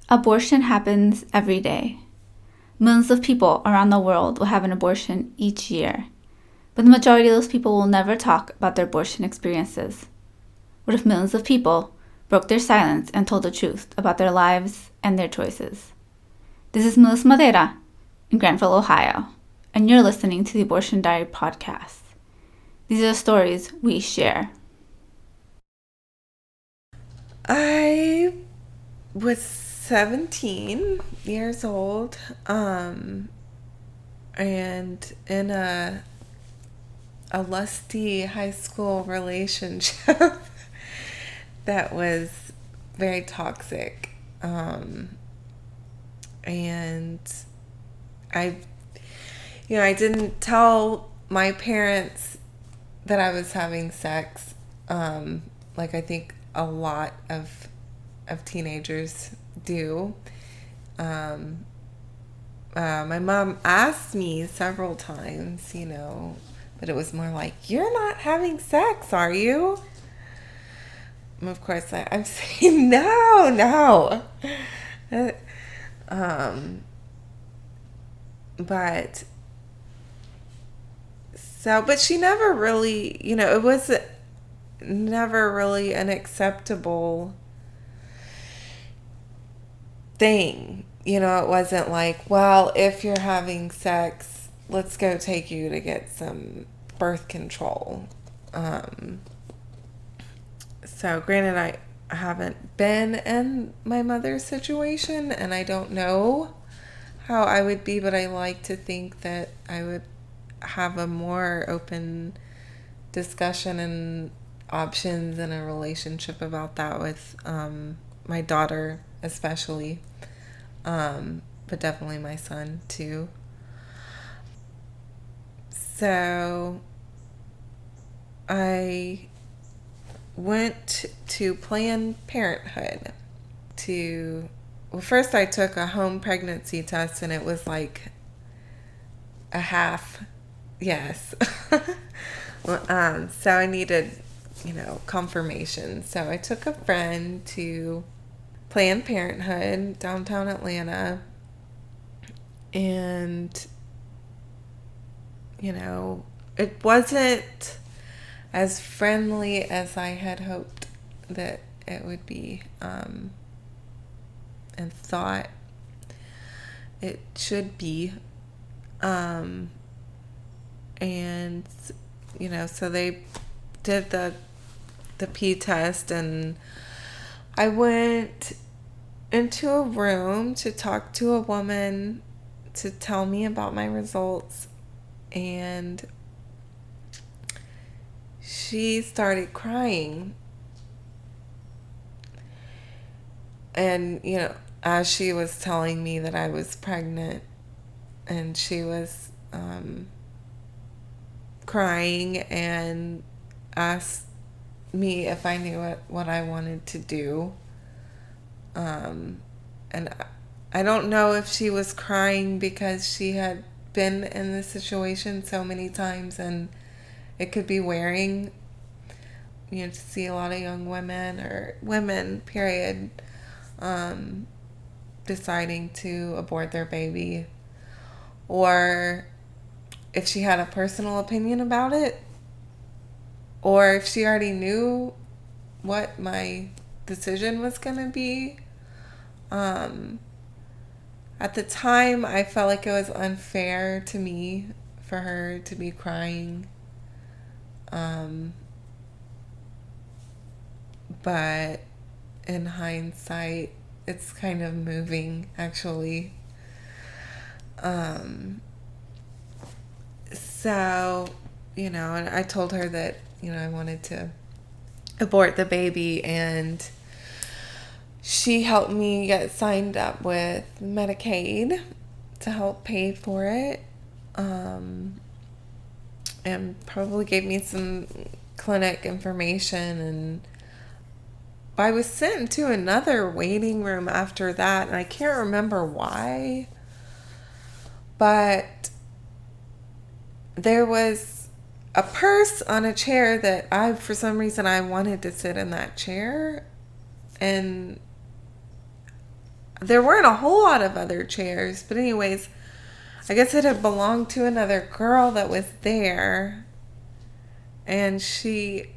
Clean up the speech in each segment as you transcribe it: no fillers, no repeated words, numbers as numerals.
Abortion happens every day. Millions of people around the world will have an abortion each year, but the majority of those people will never talk about their abortion experiences. What if millions of people broke their silence and told the truth about their lives and their choices? This is Madera in Granville, Ohio, and you're listening to the Abortion Diary podcast. These are the stories we share. I was 17 years old, and in a lusty high school relationship that was very toxic. And I didn't tell my parents that I was having sex, like I think a lot of teenagers do. My mom asked me several times, but it was more like, "You're not having sex, are you?" And of course, I'm saying, no. But she never really, it was never really an acceptable thing. It wasn't like, well, if you're having sex, let's go take you to get some birth control. So granted, I haven't been in my mother's situation, and I don't know how I would be, but I like to think that I would have a more open discussion and options in a relationship about that with my daughter especially, but definitely my son too. So I went to Planned Parenthood first I took a home pregnancy test, and it was like a half yes. So I needed, confirmation. So I took a friend to Planned Parenthood, downtown Atlanta, and, it wasn't as friendly as I had hoped that it would be, and thought it should be. And, so they did the P test, and I went into a room to talk to a woman to tell me about my results, and she started crying. And, as she was telling me that I was pregnant, and she was crying and asked me if I knew what I wanted to do. And I don't know if she was crying because she had been in this situation so many times, and it could be wearing, to see a lot of young women, or women, period, deciding to abort their baby, or if she had a personal opinion about it, or if she already knew what my decision was going to be. At the time, I felt like it was unfair to me for her to be crying. But in hindsight, it's kind of moving, actually. So, and I told her that, I wanted to abort the baby, and she helped me get signed up with Medicaid to help pay for it, and probably gave me some clinic information. And I was sent into another waiting room after that, and I can't remember why, but there was a purse on a chair that for some reason I wanted to sit in that chair, and there weren't a whole lot of other chairs. But anyways, I guess it had belonged to another girl that was there. And she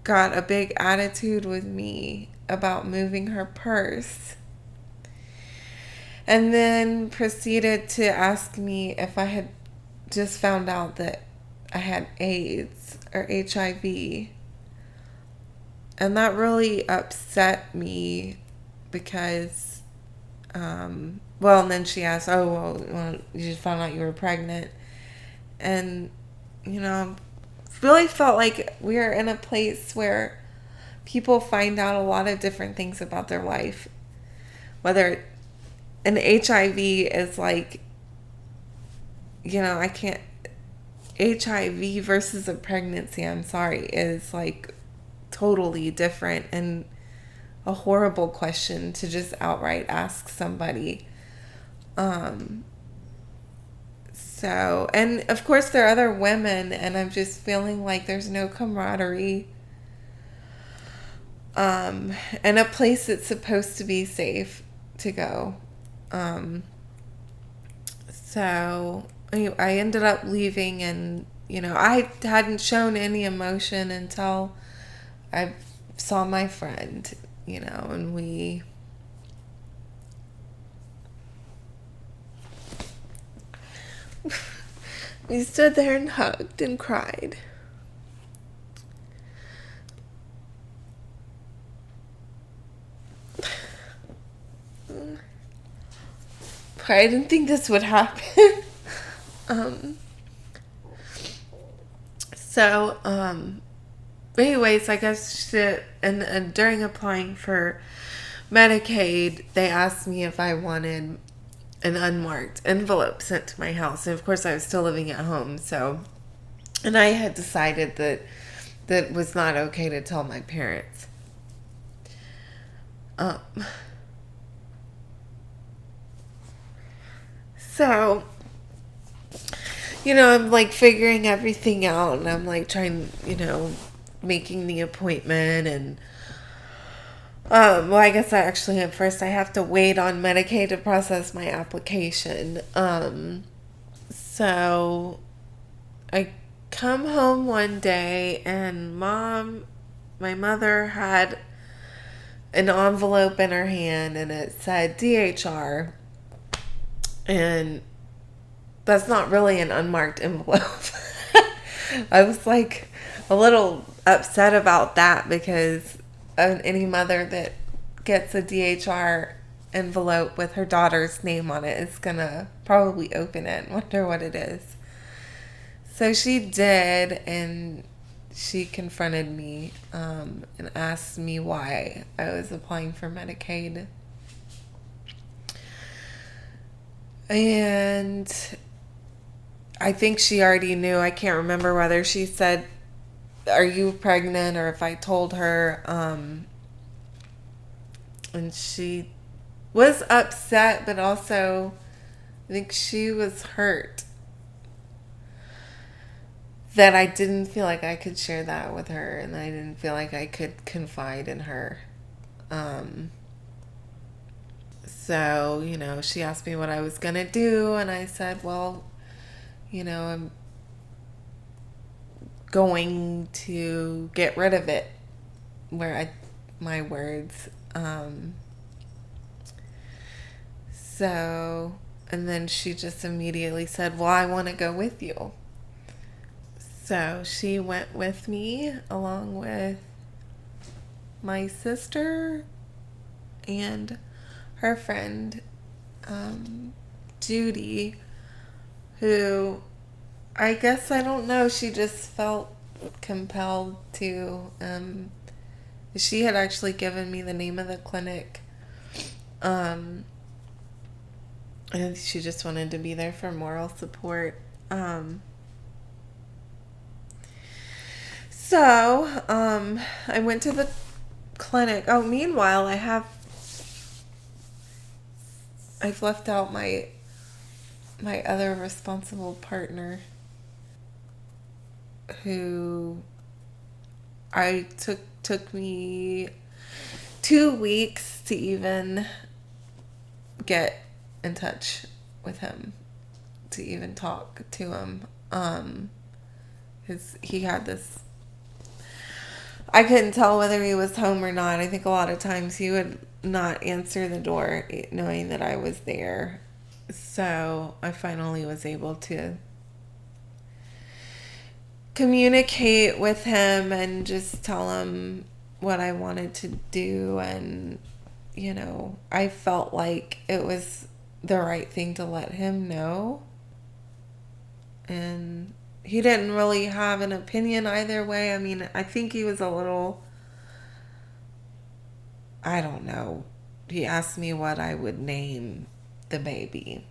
got a big attitude with me about moving her purse. And then proceeded to ask me if I had just found out that I had AIDS or HIV. And that really upset me because, and then she asked, oh, well, you just found out you were pregnant. And, really felt like we were in a place where people find out a lot of different things about their life. Whether an HIV is like, I can't, HIV versus a pregnancy, I'm sorry, is like totally different and a horrible question to just outright ask somebody. So, and of course there are other women, and I'm just feeling like there's no camaraderie. And a place that's supposed to be safe to go. So I ended up leaving, and, I hadn't shown any emotion until I saw my friend, and we stood there and hugged and cried. I didn't think this would happen. Anyways, I guess and during applying for Medicaid, they asked me if I wanted an unmarked envelope sent to my house. And of course, I was still living at home. And I had decided that was not okay to tell my parents. So, I'm like figuring everything out, and I'm like trying, making the appointment, and I guess at first I have to wait on Medicaid to process my application. So I come home one day, and my mother had an envelope in her hand, and it said DHR. And that's not really an unmarked envelope. I was like a little upset about that, because any mother that gets a DHR envelope with her daughter's name on it is going to probably open it and wonder what it is. So she did, and she confronted me and asked me why I was applying for Medicaid. And I think she already knew. I can't remember whether she said, "Are you pregnant?" or if I told her. And she was upset, but also I think she was hurt that I didn't feel like I could share that with her, and I didn't feel like I could confide in her. So, she asked me what I was going to do, and I said, well, I'm going to get rid of it. My words. So, and then she just immediately said, well, I want to go with you. So she went with me along with my sister and her friend, Judy, who I guess, I don't know, she just felt compelled to, she had actually given me the name of the clinic, and she just wanted to be there for moral support. So, I went to the clinic. Oh, meanwhile, I've left out my other responsible partner, who took me 2 weeks to even get in touch with him, to even talk to him. He had this, I couldn't tell whether he was home or not. I think a lot of times he would not answer the door knowing that I was there. So I finally was able to communicate with him and just tell him what I wanted to do. And, I felt like it was the right thing to let him know. And he didn't really have an opinion either way. I mean, I think he was a little, I don't know. He asked me what I would name the baby,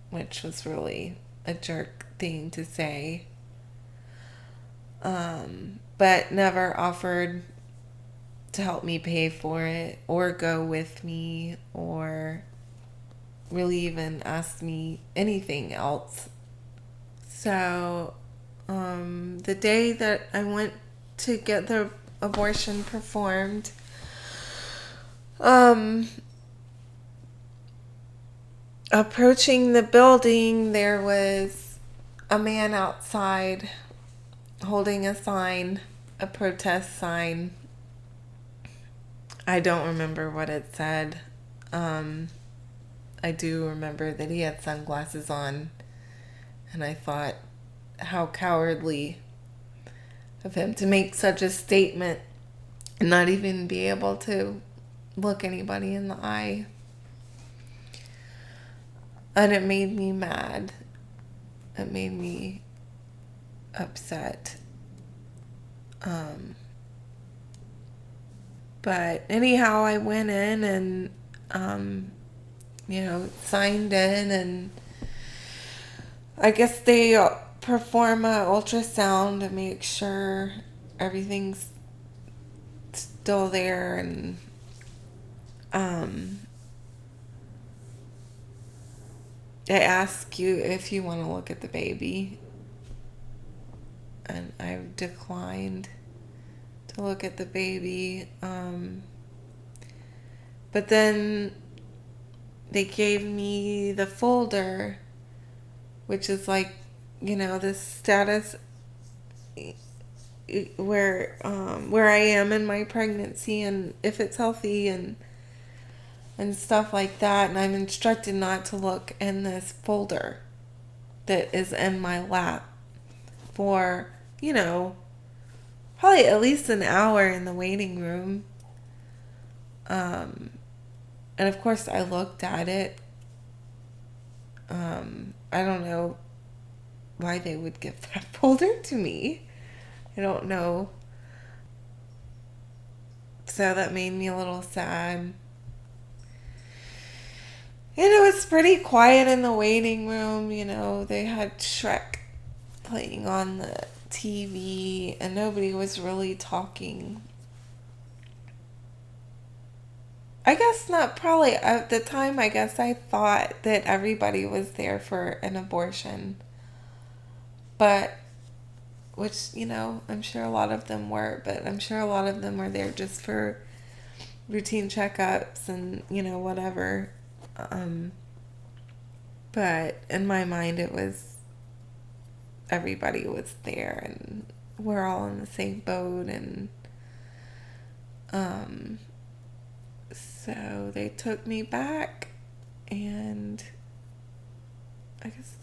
which was really a jerk thing to say. But never offered to help me pay for it or go with me or really even ask me anything else. So, the day that I went to get the abortion performed, approaching the building, there was a man outside holding a sign, a protest sign. I don't remember what it said. I do remember that he had sunglasses on, and I thought, how cowardly of him to make such a statement and not even be able to look anybody in the eye. And it made me mad. It made me upset. But anyhow, I went in and, signed in, and I guess they perform an ultrasound to make sure everything's still there. And they ask you if you want to look at the baby, and I declined to look at the baby. But then they gave me the folder, which is like, the status where I am in my pregnancy and if it's healthy and stuff like that. And I'm instructed not to look in this folder that is in my lap for, probably at least an hour in the waiting room. And of course I looked at it. I don't know why they would give that folder to me. I don't know. So that made me a little sad. And it was pretty quiet in the waiting room. They had Shrek playing on the TV and nobody was really talking. I guess not, probably at the time, I guess I thought that everybody was there for an abortion. But, which, I'm sure a lot of them were, but I'm sure a lot of them were there just for routine checkups and, whatever. But in my mind, it was everybody was there and we're all in the same boat. And so they took me back, and I guess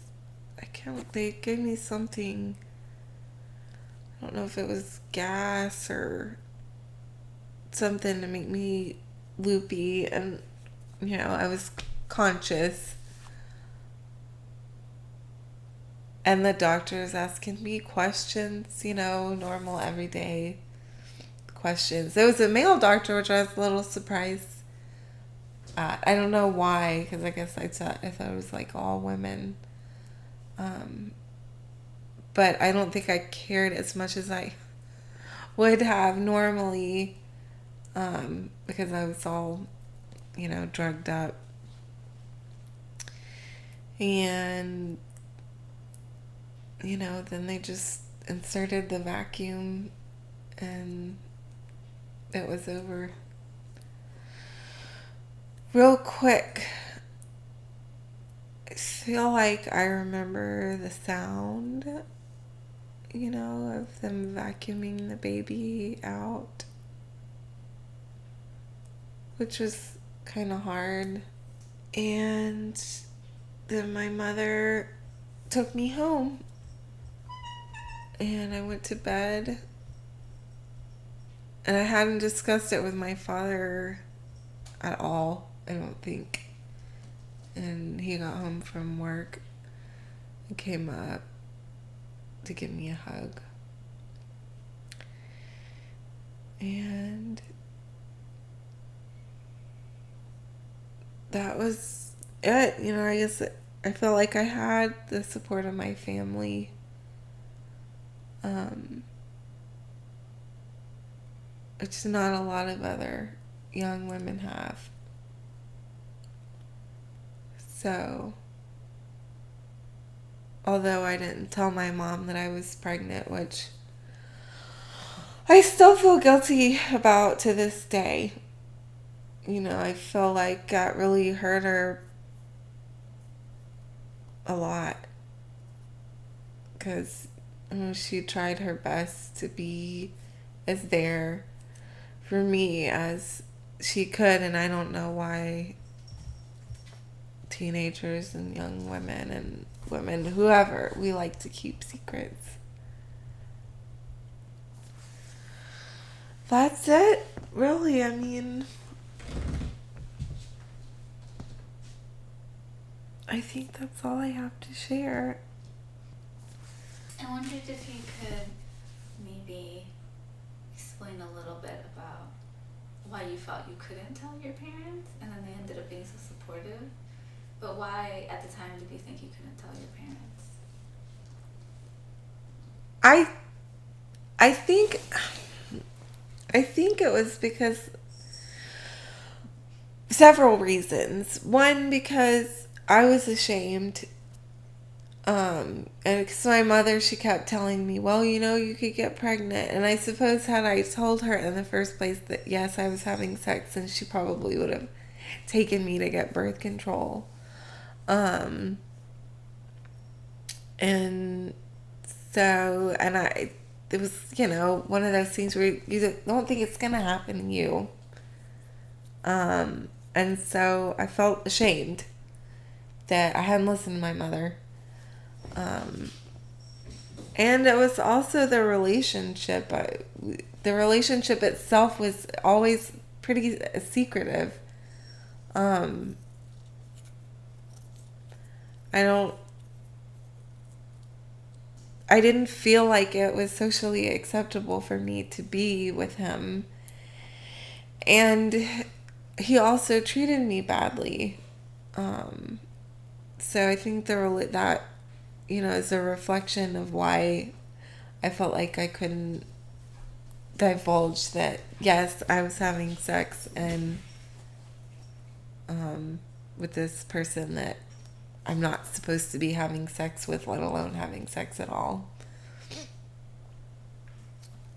they gave me something. I don't know if it was gas or something to make me loopy, and I was conscious. And the doctor was asking me questions, normal everyday questions. There was a male doctor, which I was a little surprised at. I don't know why, because I guess I thought it was like all women. But I don't think I cared as much as I would have normally, because I was all, drugged up. And, then they just inserted the vacuum and it was over. real quick, I feel like I remember the sound, of them vacuuming the baby out, which was kind of hard. And then my mother took me home, and I went to bed, and I hadn't discussed it with my father at all, I don't think. And he got home from work and came up to give me a hug. And that was it. I guess I felt like I had the support of my family. Which not a lot of other young women have. So, although I didn't tell my mom that I was pregnant, which I still feel guilty about to this day. I feel like that really hurt her a lot. Because she tried her best to be as there for me as she could, and I don't know why teenagers and young women and women, whoever, we like to keep secrets. That's it, really. I think that's all I have to share. I wondered if you could maybe explain a little bit about why you felt you couldn't tell your parents, and then they ended up being so supportive. But why, at the time, did you think you couldn't tell your parents? I think it was because several reasons. One, because I was ashamed. And because my mother, she kept telling me, well, you could get pregnant. And I suppose had I told her in the first place that yes, I was having sex, then she probably would have taken me to get birth control. And so, it was, one of those things where you don't think it's going to happen to you. And so I felt ashamed that I hadn't listened to my mother. And it was also the relationship. The relationship itself was always pretty secretive. I didn't feel like it was socially acceptable for me to be with him. And he also treated me badly. So I think that, is a reflection of why I felt like I couldn't divulge that, yes, I was having sex and with this person that I'm not supposed to be having sex with, let alone having sex at all.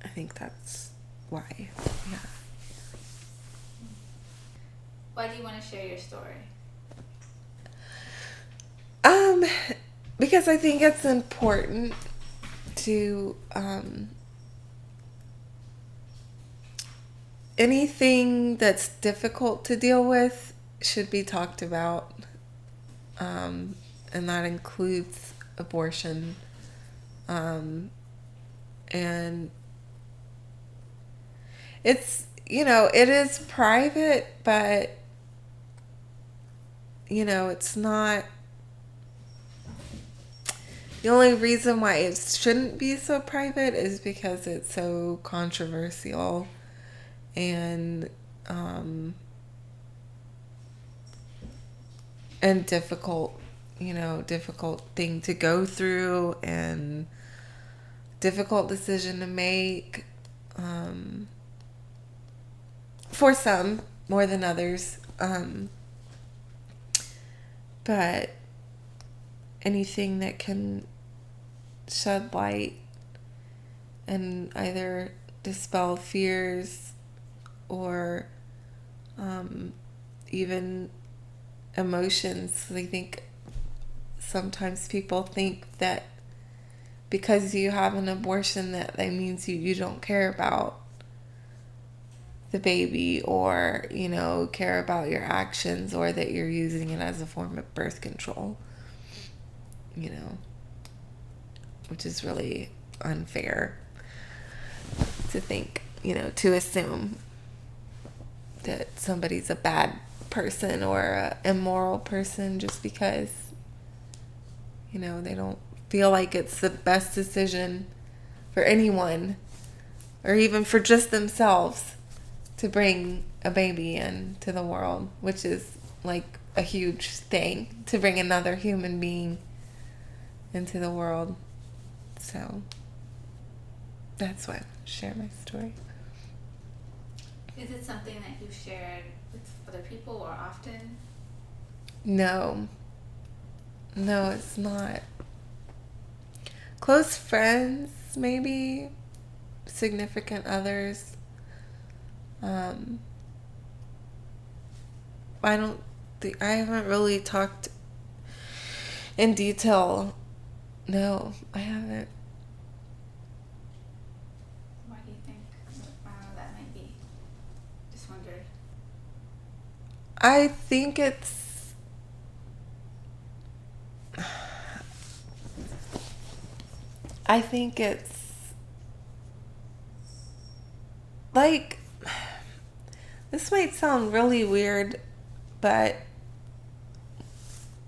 I think that's why. Yeah. Why do you want to share your story? Because I think it's important to anything that's difficult to deal with should be talked about, and that includes abortion, and it's it is private, but it's not. The only reason why it shouldn't be so private is because it's so controversial and difficult, difficult thing to go through and difficult decision to make, for some more than others. But anything that can shed light and either dispel fears or even emotions. I think sometimes people think that because you have an abortion that means you don't care about the baby, or, you know, care about your actions, or that you're using it as a form of birth control, you know, which is really unfair to think, you know, to assume that somebody's a bad person or a immoral person just because, you know, they don't feel like it's the best decision for anyone, or even for just themselves, to bring a baby into the world, which is like a huge thing, to bring another human being into the world. So that's why I share my story. Is it something that you've shared with other people or often? No, it's not. Close friends, maybe. Significant others. I haven't really talked in detail. No, I haven't. Why do you think that might be? Just wondered. I think it's like, this might sound really weird, but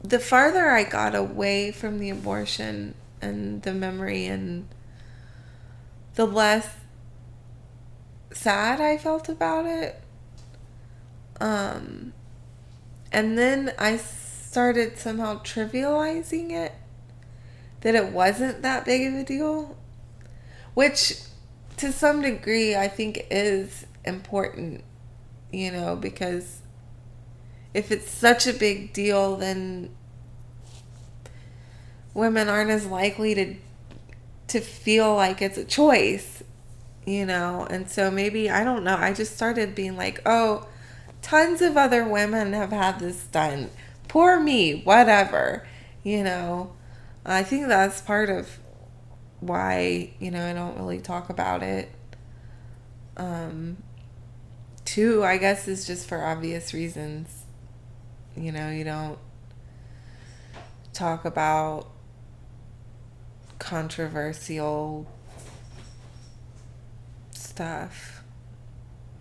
the farther I got away from the abortion and the memory, and the less sad I felt about it. And then I started somehow trivializing it, that it wasn't that big of a deal, which to some degree I think is important, you know, because if it's such a big deal, then women aren't as likely to feel like it's a choice, you know. And so maybe, I don't know, I just started being like, oh, tons of other women have had this done, poor me, whatever, you know. I think that's part of why, you know, I don't really talk about it. Two, I guess, is just for obvious reasons. You know, you don't talk about controversial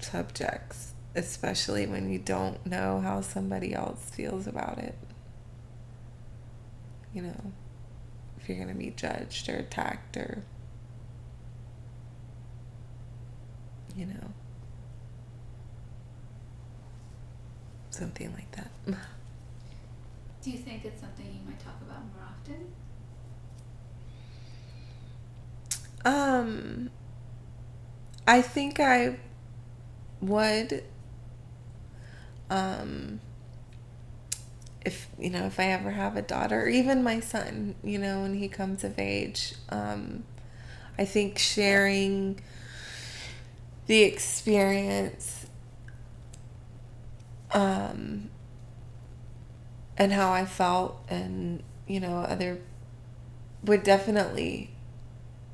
subjects, especially when you don't know how somebody else feels about it. You know, if you're going to be judged or attacked, or, you know, something like that. Do you think it's something you might talk about more often? I think I would, if I ever have a daughter, or even my son, you know, when he comes of age. I think sharing the experience, and how I felt, and, you know, other, would definitely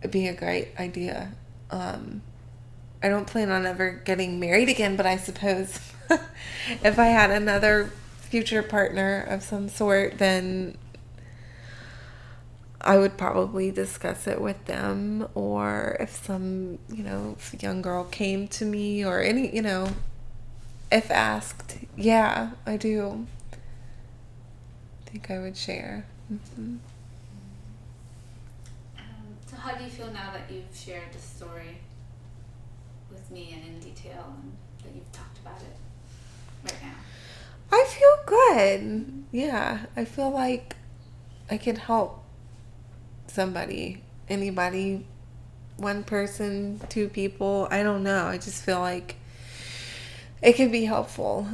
be a great idea. I don't plan on ever getting married again, but I suppose if I had another future partner of some sort, then I would probably discuss it with them. Or if some, you know, if young girl came to me, or any, you know, if asked, yeah, I do. I think I would share. Mm-hmm. So how do you feel now that you've shared this story with me and in detail, and that you've talked about it right now? I feel good. Yeah, I feel like I can help somebody, anybody, one person, two people, I don't know. I just feel like it could be helpful,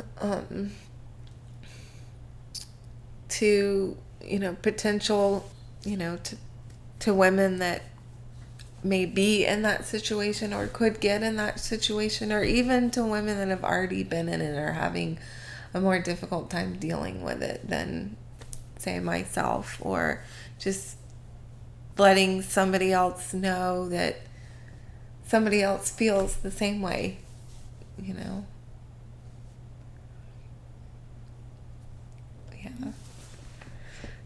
to, you know, potential, you know, to women that may be in that situation, or could get in that situation, or even to women that have already been in it, or having a more difficult time dealing with it than, say, myself, or just letting somebody else know that somebody else feels the same way, you know? Yeah.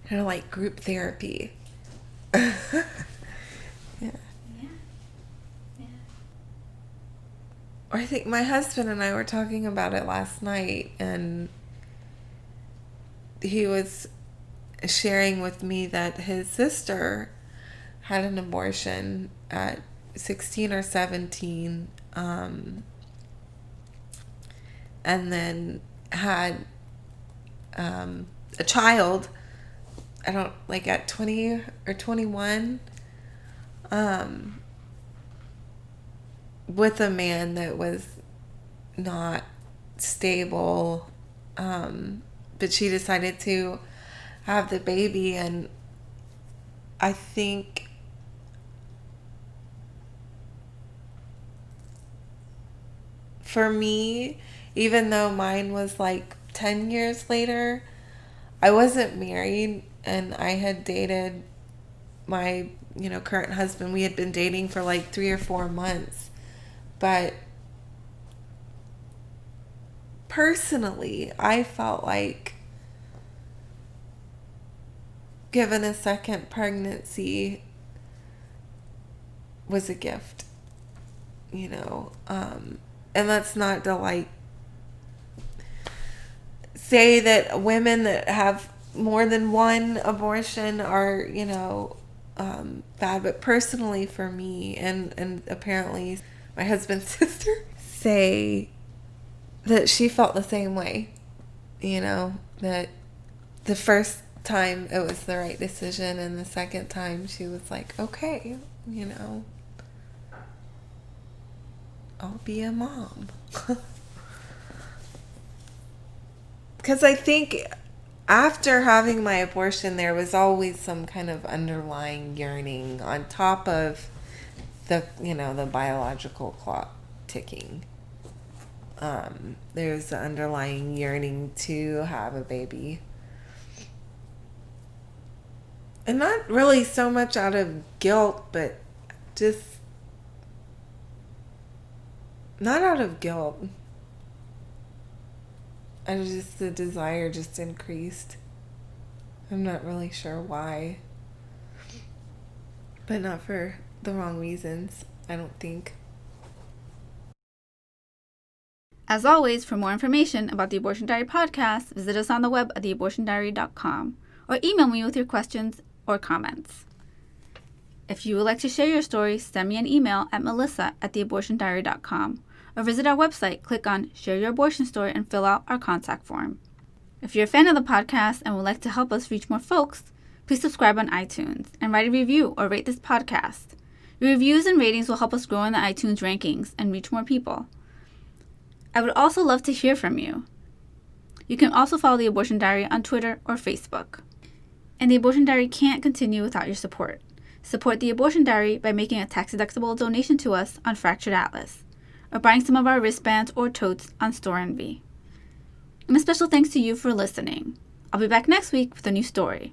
Kind of like group therapy. Yeah. Or I think my husband and I were talking about it last night, and he was sharing with me that his sister had an abortion at 16 or 17, and then had a child, at 20 or 21, with a man that was not stable, but she decided to have the baby. And I think for me, even though mine was like 10 years later, I wasn't married, and I had dated my, current husband. We had been dating for like 3 or 4 months. But personally, I felt like given a second pregnancy was a gift, and that's not to say that women that have more than one abortion are, bad. But personally for me, and apparently my husband's sister, say that she felt the same way, that the first time it was the right decision, and the second time she was like, okay, I'll be a mom. Because I think after having my abortion, there was always some kind of underlying yearning on top of the biological clock ticking. There's the underlying yearning to have a baby. And not really so much out of guilt, but just not out of guilt. And just the desire just increased. I'm not really sure why. But not for the wrong reasons, I don't think. As always, for more information about the Abortion Diary podcast, visit us on the web at theabortiondiary.com or email me with your questions or comments. If you would like to share your story, send me an email at melissa@theabortiondiary.com or visit our website, click on Share Your Abortion Story, and fill out our contact form. If you're a fan of the podcast and would like to help us reach more folks, please subscribe on iTunes and write a review or rate this podcast. Your reviews and ratings will help us grow in the iTunes rankings and reach more people. I would also love to hear from you. You can also follow The Abortion Diary on Twitter or Facebook. And The Abortion Diary can't continue without your support. Support The Abortion Diary by making a tax-deductible donation to us on Fractured Atlas, or buying some of our wristbands or totes on Store Envy. And a special thanks to you for listening. I'll be back next week with a new story.